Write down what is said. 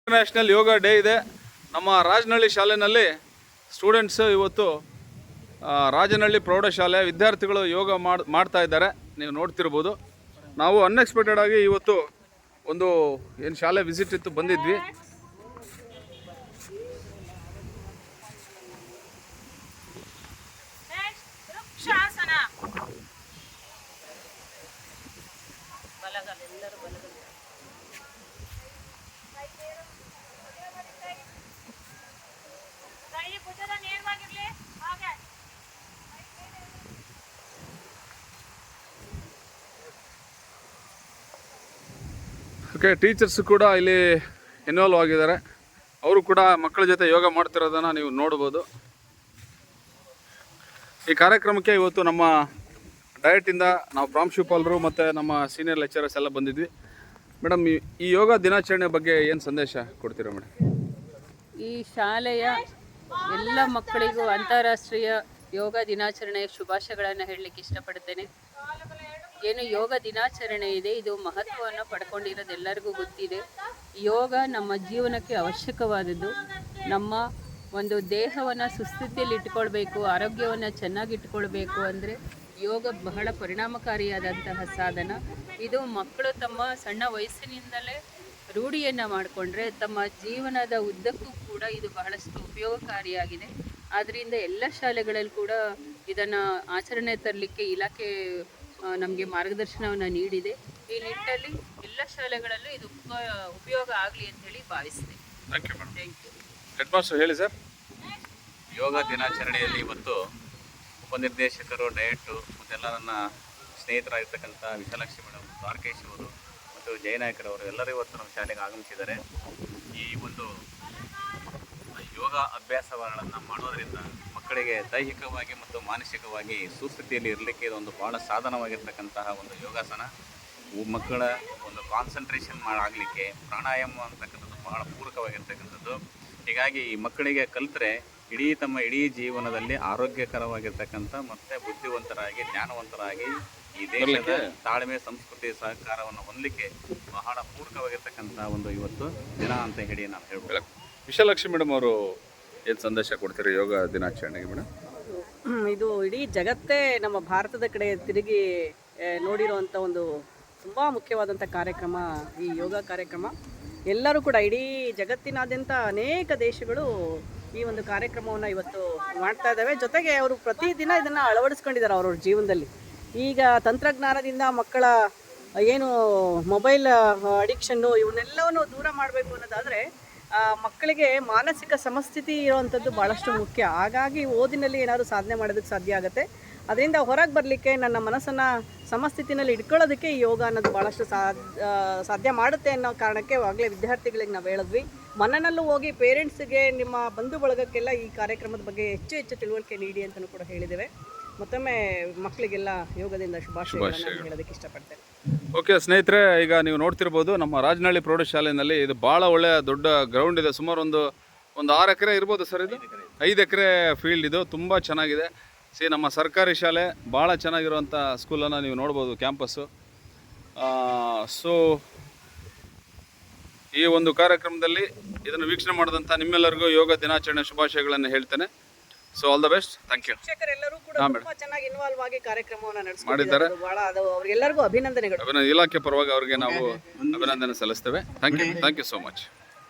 International ಯೋಗ day ಇದೆ. ನಮ್ಮ ರಾಜನಹಳ್ಳಿ ಶಾಲೆಯಲ್ಲಿ ಸ್ಟೂಡೆಂಟ್ಸ್ ಇವತ್ತು ರಾಜನಹಳ್ಳಿ ಪ್ರೌಢಶಾಲೆ ವಿದ್ಯಾರ್ಥಿಗಳು ಯೋಗ ಮಾಡ್ತಾ ಇದ್ದಾರೆ. ನೀವು ನೋಡ್ತಿರ್ಬೋದು. ನಾವು ಅನ್ಎಕ್ಸ್ಪೆಕ್ಟೆಡ್ ಆಗಿ ಇವತ್ತು ಒಂದು ಏನು ಶಾಲೆ ವಿಸಿಟ್ ಇತ್ತು, ಬಂದಿದ್ವಿ. ಓಕೆ, ಟೀಚರ್ಸ್ ಕೂಡ ಇಲ್ಲಿ ಇನ್ವಾಲ್ವ್ ಆಗಿದ್ದಾರೆ. ಅವರು ಕೂಡ ಮಕ್ಕಳ ಜೊತೆ ಯೋಗ ಮಾಡ್ತಿರೋದನ್ನು ನೀವು ನೋಡ್ಬೋದು. ಈ ಕಾರ್ಯಕ್ರಮಕ್ಕೆ ಇವತ್ತು ನಮ್ಮ ಡಯಟಿಂದ ನಾವು ಪ್ರಾಂಶುಪಾಲರು ಮತ್ತು ನಮ್ಮ ಸೀನಿಯರ್ ಲೆಕ್ಚರರ್ಸ್ ಎಲ್ಲ ಬಂದಿದ್ವಿ. ಮೇಡಮ್, ಈ ಯೋಗ ದಿನಾಚರಣೆ ಬಗ್ಗೆ ಏನು ಸಂದೇಶ ಕೊಡ್ತೀರಾ ಮೇಡಮ್? ಈ ಶಾಲೆಯ ಎಲ್ಲ ಮಕ್ಕಳಿಗೂ ಅಂತಾರಾಷ್ಟ್ರೀಯ ಯೋಗ ದಿನಾಚರಣೆಯ ಶುಭಾಶಯಗಳನ್ನು ಹೇಳಲಿಕ್ಕೆ ಇಷ್ಟಪಡ್ತೇನೆ. ಏನು ಯೋಗ ದಿನಾಚರಣೆ ಇದೆ, ಇದು ಮಹತ್ವವನ್ನು ಪಡ್ಕೊಂಡಿರೋದು ಎಲ್ಲರಿಗೂ ಗೊತ್ತಿದೆ. ಯೋಗ ನಮ್ಮ ಜೀವನಕ್ಕೆ ಅವಶ್ಯಕವಾದದ್ದು. ನಮ್ಮ ಒಂದು ದೇಹವನ್ನು ಸುಸ್ಥಿತಿಯಲ್ಲಿ ಇಟ್ಕೊಳ್ಬೇಕು, ಆರೋಗ್ಯವನ್ನು ಚೆನ್ನಾಗಿ ಇಟ್ಕೊಳ್ಬೇಕು ಅಂದರೆ ಯೋಗ ಬಹಳ ಪರಿಣಾಮಕಾರಿಯಾದಂತಹ ಸಾಧನ. ಇದು ಮಕ್ಕಳು ತಮ್ಮ ಸಣ್ಣ ವಯಸ್ಸಿನಿಂದಲೇ ರೂಢಿಯನ್ನು ಮಾಡಿಕೊಂಡ್ರೆ ತಮ್ಮ ಜೀವನದ ಉದ್ದಕ್ಕೂ ಕೂಡ ಇದು ಬಹಳಷ್ಟು ಉಪಯೋಗಕಾರಿಯಾಗಿದೆ. ಆದ್ದರಿಂದ ಎಲ್ಲ ಶಾಲೆಗಳಲ್ಲಿ ಕೂಡ ಇದನ್ನು ಆಚರಣೆ ತರಲಿಕ್ಕೆ ಇಲಾಖೆ ನಮಗೆ ಮಾರ್ಗದರ್ಶನವನ್ನು ನೀಡಿದೆ. ಈ ನಿಟ್ಟಿನಲ್ಲಿ ಎಲ್ಲ ಶಾಲೆಗಳಲ್ಲೂ ಇದು ಉಪಯೋಗ ಆಗಲಿ ಅಂತ ಹೇಳಿ ಭಾವಿಸಿದೆ. Thank you. ಹೆಡ್ ಮಾಸ್ಟರ್ ಹೇಳಿ ಸರ್. ಯೋಗ ದಿನಾಚರಣೆಯಲ್ಲಿ ಇವತ್ತು ಉಪನಿರ್ದೇಶಕರು, ಡಯಟು ಮತ್ತೆಲ್ಲ ನನ್ನ ಸ್ನೇಹಿತರಾಗಿರ್ತಕ್ಕಂಥ ವಿಶಾಲಾಕ್ಷಿ ಮೇಡಮ್, ದ್ವಾರಕೇಶ್ ಅವರು ಮತ್ತು ಜಯನಾಯಕರವರು ಎಲ್ಲರೂ ಇವತ್ತು ನಮ್ಮ ಶಾಲೆಗೆ ಆಗಮಿಸಿದ್ದಾರೆ. ಈ ಒಂದು ಯೋಗ ಅಭ್ಯಾಸಗಳನ್ನು ಮಾಡೋದರಿಂದ ಮಕ್ಕಳಿಗೆ ದೈಹಿಕವಾಗಿ ಮತ್ತು ಮಾನಸಿಕವಾಗಿ ಸುಸ್ಥಿತಿಯಲ್ಲಿ ಇರಲಿಕ್ಕೆ ಇದೊಂದು ಭಾಳ ಸಾಧನವಾಗಿರ್ತಕ್ಕಂತಹ ಒಂದು ಯೋಗಾಸನ. ಮಕ್ಕಳ ಒಂದು ಕಾನ್ಸಂಟ್ರೇಷನ್ ಆಗಲಿಕ್ಕೆ ಪ್ರಾಣಾಯಾಮ ಅಂತಕ್ಕಂಥದ್ದು ಬಹಳ ಪೂರಕವಾಗಿರ್ತಕ್ಕಂಥದ್ದು. ಹೀಗಾಗಿ ಈ ಮಕ್ಕಳಿಗೆ ಕಲಿತ್ರೆ ತಮ್ಮ ಇಡೀ ಜೀವನದಲ್ಲಿ ಆರೋಗ್ಯಕರವಾಗಿರ್ತಕ್ಕಂಥ ಮತ್ತು ಬುದ್ಧಿವಂತರಾಗಿ, ಜ್ಞಾನವಂತರಾಗಿ ಈ ದೇಶದ ತಾಳ್ಮೆ, ಸಂಸ್ಕೃತಿ, ಸಹಕಾರವನ್ನು ಹೊಂದಲಿಕ್ಕೆ ಬಹಳ ಪೂರಕವಾಗಿರ್ತಕ್ಕಂಥ ಒಂದು ಇವತ್ತು ದಿನ ಅಂತ ಹೇಳಿ ನಾನು ಹೇಳ್ಬೋದು. ವಿಶಾಲಾಕ್ಷಿ ಮೇಡಮ್ ಅವರು ಏನು ಸಂದೇಶ ಕೊಡ್ತೀರಿ ಯೋಗ ದಿನಾಚರಣೆಗೆ ಮೇಡಮ್? ಇದು ಇಡೀ ಜಗತ್ತೇ ನಮ್ಮ ಭಾರತದ ಕಡೆ ತಿರುಗಿ ನೋಡಿರುವಂಥ ಒಂದು ತುಂಬ ಮುಖ್ಯವಾದಂಥ ಕಾರ್ಯಕ್ರಮ ಈ ಯೋಗ ಕಾರ್ಯಕ್ರಮ. ಎಲ್ಲರೂ ಕೂಡ ಇಡೀ ಜಗತ್ತಿನಾದ್ಯಂತ ಅನೇಕ ದೇಶಗಳು ಈ ಒಂದು ಕಾರ್ಯಕ್ರಮವನ್ನು ಇವತ್ತು ಮಾಡ್ತಾ ಇದ್ದಾವೆ. ಜೊತೆಗೆ ಅವರು ಪ್ರತಿದಿನ ಇದನ್ನು ಅಳವಡಿಸ್ಕೊಂಡಿದ್ದಾರೆ ಅವ್ರವ್ರ ಜೀವನದಲ್ಲಿ. ಈಗ ತಂತ್ರಜ್ಞಾನದಿಂದ ಮಕ್ಕಳ ಏನು ಮೊಬೈಲ್ ಅಡಿಕ್ಷನ್ನು ಇವನ್ನೆಲ್ಲವನ್ನು ದೂರ ಮಾಡಬೇಕು ಅನ್ನೋದಾದರೆ ಮಕ್ಕಳಿಗೆ ಮಾನಸಿಕ ಸಮಸ್ಥಿತಿ ಇರುವಂಥದ್ದು ಭಾಳಷ್ಟು ಮುಖ್ಯ. ಹಾಗಾಗಿ ಓದಿನಲ್ಲಿ ಏನಾದರೂ ಸಾಧನೆ ಮಾಡೋದಕ್ಕೆ ಸಾಧ್ಯ ಆಗುತ್ತೆ. ಅದರಿಂದ ಹೊರಗೆ ಬರಲಿಕ್ಕೆ, ನನ್ನ ಮನಸ್ಸನ್ನು ಸಮಸ್ಥಿತಿನಲ್ಲಿ ಇಟ್ಕೊಳ್ಳೋದಕ್ಕೆ ಈ ಯೋಗ ಅನ್ನೋದು ಭಾಳಷ್ಟು ಸಾಧ್ಯ ಮಾಡುತ್ತೆ ಅನ್ನೋ ಕಾರಣಕ್ಕೆ ಆಗಲೇ ವಿದ್ಯಾರ್ಥಿಗಳಿಗೆ ನಾವು ಹೇಳಿದ್ವಿ. ಮನೆಯಲ್ಲೂ ಹೋಗಿ ಪೇರೆಂಟ್ಸ್ಗೆ, ನಿಮ್ಮ ಬಂಧು ಬಳಗಕ್ಕೆಲ್ಲ ಈ ಕಾರ್ಯಕ್ರಮದ ಬಗ್ಗೆ ಹೆಚ್ಚು ತಿಳುವಳಿಕೆ ನೀಡಿ ಅಂತಲೂ ಕೂಡ ಹೇಳಿದ್ದೇವೆ. ಮತ್ತೊಮ್ಮೆ ಮಕ್ಕಳಿಗೆಲ್ಲ ಯೋಗದಿಂದ ಶುಭಾಶಯಗಳನ್ನು ಹೇಳೋದಕ್ಕೆ ಇಷ್ಟಪಡ್ತೇನೆ. ಓಕೆ ಸ್ನೇಹಿತರೆ, ಈಗ ನೀವು ನೋಡ್ತಿರ್ಬೋದು ನಮ್ಮ ರಾಜನಹಳ್ಳಿ ಪ್ರೌಢಶಾಲೆಯಲ್ಲಿ ಇದು ಭಾಳ ಒಳ್ಳೆಯ ದೊಡ್ಡ ಗ್ರೌಂಡ್ ಇದೆ. ಸುಮಾರು ಒಂದು 6 ಎಕರೆ ಇರ್ಬೋದು ಸರ್. ಇದು 5 ಎಕರೆ ಫೀಲ್ಡ್. ಇದು ತುಂಬ ಚೆನ್ನಾಗಿದೆ. ನಮ್ಮ ಸರ್ಕಾರಿ ಶಾಲೆ ಭಾಳ ಚೆನ್ನಾಗಿರುವಂಥ ಸ್ಕೂಲನ್ನು ನೀವು ನೋಡ್ಬೋದು, ಕ್ಯಾಂಪಸ್ಸು. ಸೊ ಈ ಒಂದು ಕಾರ್ಯಕ್ರಮದಲ್ಲಿ ಇದನ್ನು ವೀಕ್ಷಣೆ ಮಾಡಿದಂಥ ನಿಮ್ಮೆಲ್ಲರಿಗೂ ಯೋಗ ದಿನಾಚರಣೆ ಶುಭಾಶಯಗಳನ್ನು ಹೇಳ್ತೇನೆ. So all the best. Thank you. ಶಿಕ್ಷಕರೆಲ್ಲರೂ ಕೂಡ ತುಂಬಾ ಚೆನ್ನಾಗಿ ಇನ್ವಾಲ್ವ್ ಆಗಿ ಕಾರ್ಯಕ್ರಮವನ್ನು ನಡೆಸಿದ್ದಾರೆ. ಬಹಳ ಅವರಿಗೆಲ್ಲರಿಗೂ ಅಭಿನಂದನೆಗಳು. ಇಲಾಖೆ ಪರವಾಗಿ ಅವರಿಗೆ ನಾವು ಅಭಿನಂದನೆ ಸಲ್ಲಿಸ್ತೇವೆ. Thank you so much.